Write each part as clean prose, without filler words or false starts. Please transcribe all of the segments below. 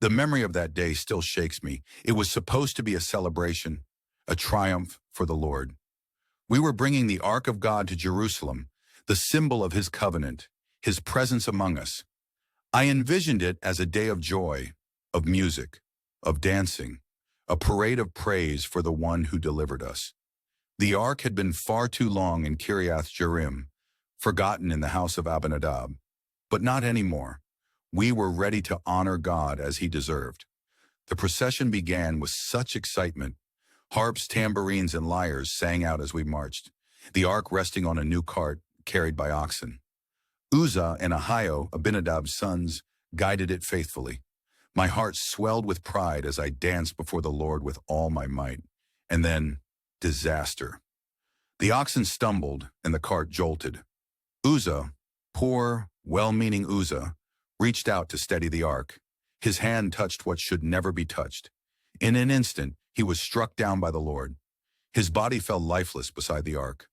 The memory of that day still shakes me. It was supposed to be a celebration, a triumph for the Lord. We were bringing the Ark of God to Jerusalem, the symbol of his covenant, his presence among us. I envisioned it as a day of joy, of music, of dancing, a parade of praise for the one who delivered us. The ark had been far too long in Kiriath Jearim, forgotten in the house of Abinadab. But not anymore. We were ready to honor God as he deserved. The procession began with such excitement. Harps, tambourines, and lyres sang out as we marched, the ark resting on a new cart carried by oxen. Uzzah and Ahio, Abinadab's sons, guided it faithfully. My heart swelled with pride as I danced before the Lord with all my might. And then, disaster. The oxen stumbled and the cart jolted. Uzzah, poor, well-meaning Uzzah, reached out to steady the ark. His hand touched what should never be touched. In an instant, he was struck down by the Lord. His body fell lifeless beside the ark.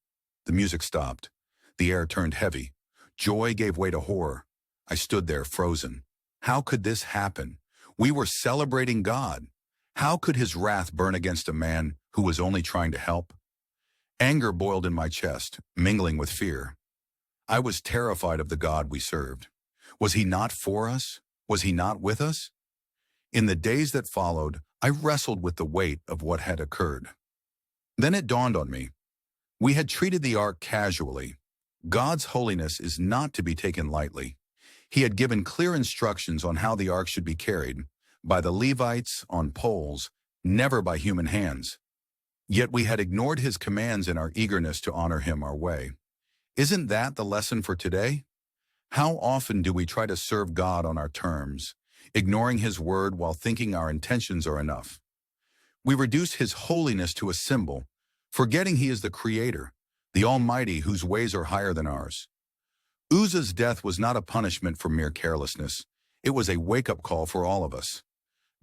The music stopped. The air turned heavy. Joy gave way to horror. I stood there frozen. How could this happen? We were celebrating God. How could his wrath burn against a man who was only trying to help? Anger boiled in my chest, mingling with fear. I was terrified of the God we served. Was he not for us? Was he not with us? In the days that followed, I wrestled with the weight of what had occurred. Then it dawned on me. We had treated the ark casually. God's holiness is not to be taken lightly. He had given clear instructions on how the ark should be carried, by the Levites on poles, never by human hands. Yet we had ignored his commands in our eagerness to honor him our way. Isn't that the lesson for today? How often do we try to serve God on our terms, ignoring his word while thinking our intentions are enough? We reduce his holiness to a symbol, forgetting he is the Creator, the Almighty whose ways are higher than ours. Uzzah's death was not a punishment for mere carelessness. It was a wake-up call for all of us.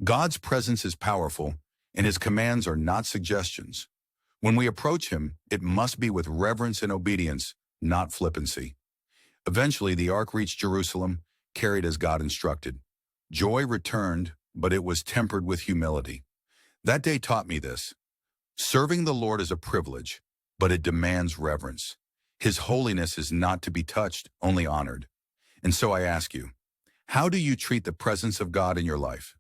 God's presence is powerful, and his commands are not suggestions. When we approach him, it must be with reverence and obedience, not flippancy. Eventually, the ark reached Jerusalem, carried as God instructed. Joy returned, but it was tempered with humility. That day taught me this. Serving the Lord is a privilege, but it demands reverence. His holiness is not to be touched, only honored. And so I ask you, how do you treat the presence of God in your life?